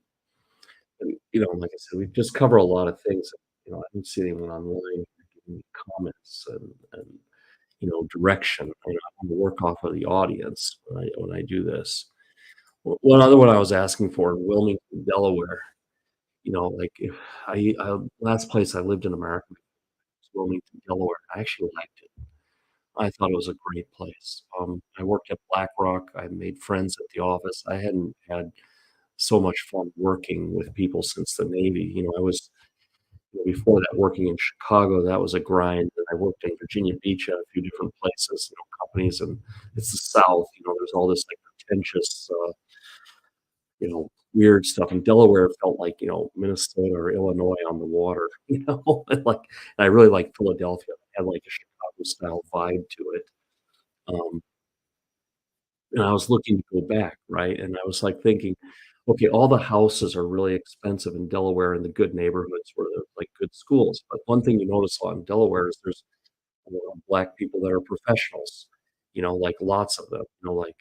And, like I said, we just cover a lot of things. I don't see anyone online giving me comments and direction. I wanna work off of the audience when I do this. One other one I was asking for in Wilmington, Delaware, like, if last place I lived in America was Wilmington, Delaware. I actually liked it. I thought it was a great place. I worked at BlackRock. I made friends at the office. I hadn't had so much fun working with people since the Navy. I was before that, working in Chicago, that was a grind, and I worked in Virginia Beach at a few different places, companies, and it's the South, there's all this, like, pretentious, weird stuff, and Delaware felt like, Minnesota or Illinois on the water, and, like and I really like Philadelphia. It had, like, a Chicago-style vibe to it, um, and I was looking to go back, right, and I was, like, thinking, "Okay, all the houses are really expensive in Delaware in the good neighborhoods where there's, like, good schools," but one thing you notice a lot in Delaware is there's a lot of black people that are professionals, like, lots of them, like,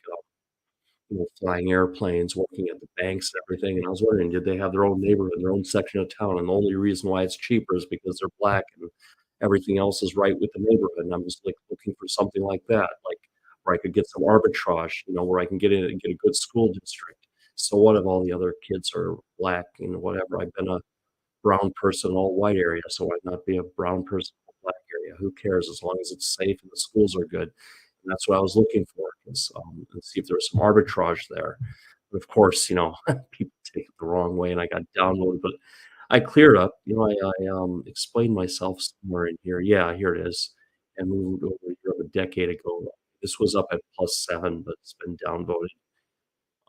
flying airplanes, working at the banks and everything, and I was wondering, did they have their own neighborhood, their own section of town, and the only reason why it's cheaper is because they're black and everything else is right with the neighborhood, and I'm just, like, looking for something like that, like, where I could get some arbitrage, where I can get in and get a good school district. So what if all the other kids are black and whatever? I've been a brown person in all white area, so why not be a brown person in a black area? Who cares as long as it's safe and the schools are good? And that's what I was looking for, is, and see if there was some arbitrage there. But of course, people take it the wrong way, and I got downloaded, but I cleared up. Explained myself somewhere in here. Yeah, here it is. I moved over here a decade ago. This was up at +7, but it's been downvoted.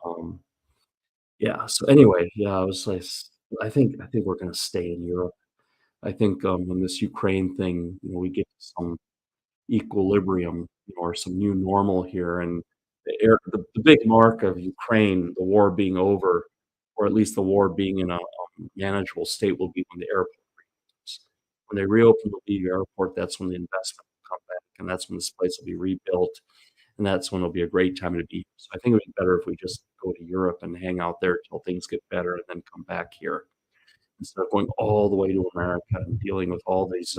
Um, yeah, so anyway, yeah, I was like, I think we're gonna stay in Europe. I think, when this Ukraine thing, we get to some equilibrium, or some new normal here, and the big mark of Ukraine, the war being over, or at least the war being in a, manageable state will be when the airport reopens. When they reopen the Lviv airport, that's when the investment will come back, and that's when this place will be rebuilt, and that's when it'll be a great time to be here. So I think it'd be better if we just go to Europe and hang out there till things get better and then come back here instead of going all the way to America and dealing with all these,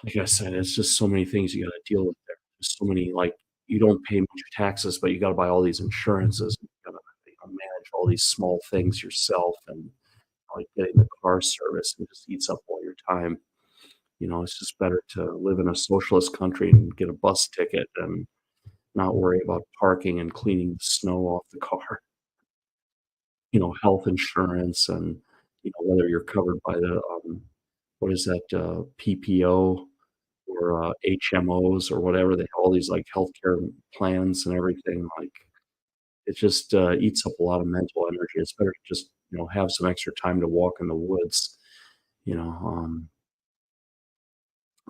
like I said, it's just so many things you gotta deal with there. There's so many, like, you don't pay much taxes, but you gotta buy all these insurances. You gotta, manage all these small things yourself and, like, getting the car service, and just eats up all your time. It's just better to live in a socialist country and get a bus ticket and not worry about parking and cleaning the snow off the car. Health insurance and, whether you're covered by the, what is that, PPO or, HMOs or whatever, they have all these, like, healthcare plans and everything, like, it just, eats up a lot of mental energy. It's better to just, have some extra time to walk in the woods, you know,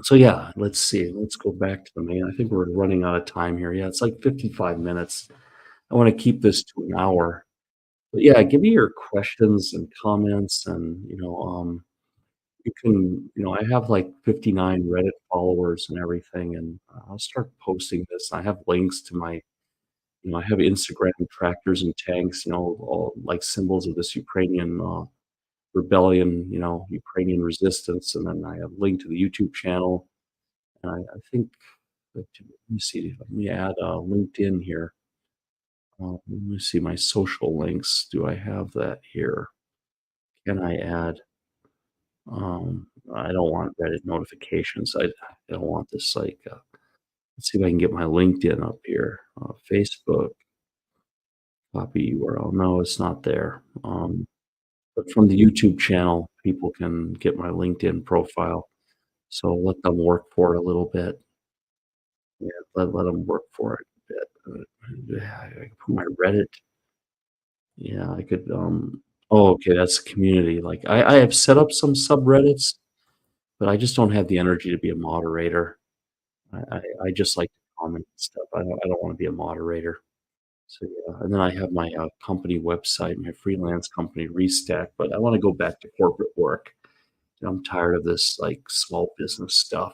so yeah, let's see, let's go back to the main. I think we're running out of time here. Yeah, it's like 55 minutes. I wanna keep this to an hour. But yeah, give me your questions and comments and, you can I have like 59 Reddit followers and everything, and I'll start posting this. I have links to I have Instagram tractors and tanks, all like symbols of this Ukrainian rebellion, Ukrainian resistance. And then I have a link to the YouTube channel. And I think, let me see, let me add LinkedIn here. Let me see my social links. Do I have that here? Can I add? I don't want Reddit notifications. I don't want this like, let's see if I can get my LinkedIn up here. Facebook, copy URL. No, it's not there. But from the YouTube channel, people can get my LinkedIn profile. So let them work for it a little bit. Yeah, let them work for it a bit. Yeah, I could put my Reddit. Yeah, I could. Oh, okay, that's community. Like I have set up some subreddits, but I just don't have the energy to be a moderator. I just like to comment and stuff. I don't wanna be a moderator. So, yeah, and then I have my, company website, my freelance company, Restack, but I wanna go back to corporate work. I'm tired of this, like, small business stuff,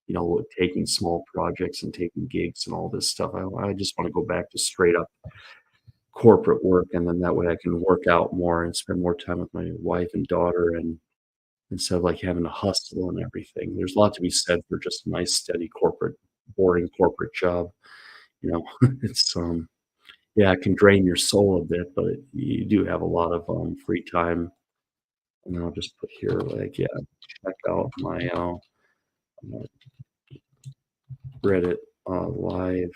with taking small projects and taking gigs and all this stuff. I just wanna go back to straight up corporate work, and then that way I can work out more and spend more time with my wife and daughter and instead of, like, having to hustle and everything. There's a lot to be said for just a nice, steady corporate boring corporate job, you know? It's, yeah, it can drain your soul a bit, but you do have a lot of, free time, and I'll just put here, like, yeah, check out my, Reddit, live,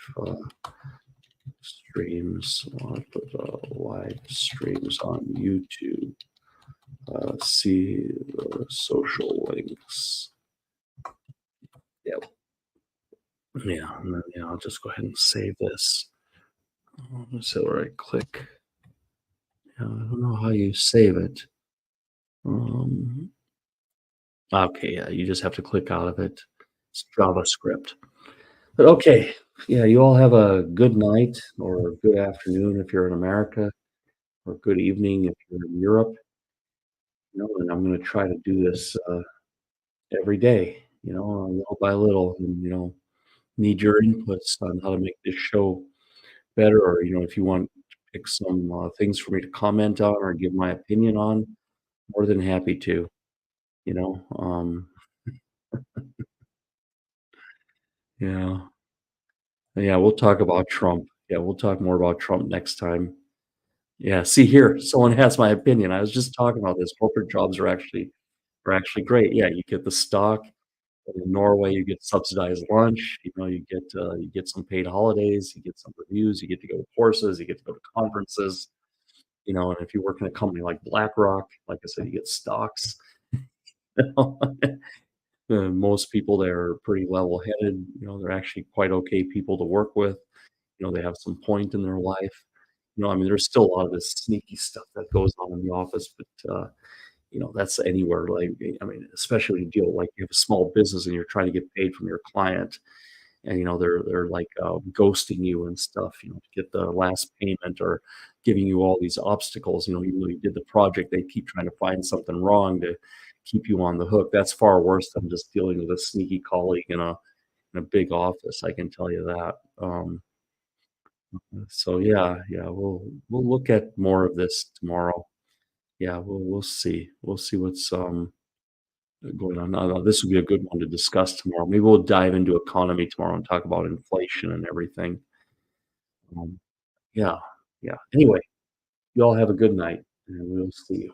streams. I'll put, live streams on YouTube. See the social links. Yep. Yeah, and then, yeah, I'll just go ahead and save this. So right click. I don't know how you save it. Um, okay, yeah, you just have to click out of it. It's JavaScript. But okay, yeah, you all have a good night or good afternoon if you're in America, or good evening if you're in Europe. And I'm going to try to do this every day, little by little, and need your inputs on how to make this show better, or if you want to pick some things for me to comment on or give my opinion on, more than happy to. You know, yeah, yeah. We'll talk about Trump. Yeah, we'll talk more about Trump next time. Yeah. See here, someone has my opinion. I was just talking about this. Corporate jobs are actually great. Yeah, you get the stock. In Norway, you get subsidized lunch. You get some paid holidays. You get some reviews. You get to go to courses. You get to go to conferences. And if you work in a company like BlackRock, like I said, you get stocks. Most people there are pretty level-headed, they're actually quite okay people to work with, they have some point in their life. I mean, there's still a lot of this sneaky stuff that goes on in the office, but, that's anywhere, like, I mean, especially when you deal like, you have a small business and you're trying to get paid from your client, and they're like ghosting you and stuff, to get the last payment or giving you all these obstacles. Even though you did the project, they keep trying to find something wrong to keep you on the hook. That's far worse than just dealing with a sneaky colleague in a big office. I can tell you that. So yeah, we'll look at more of this tomorrow. Yeah, we'll see. We'll see what's going on. This will be a good one to discuss tomorrow. Maybe we'll dive into economy tomorrow and talk about inflation and everything. Um, yeah, yeah. Anyway, you all have a good night, and we'll see you.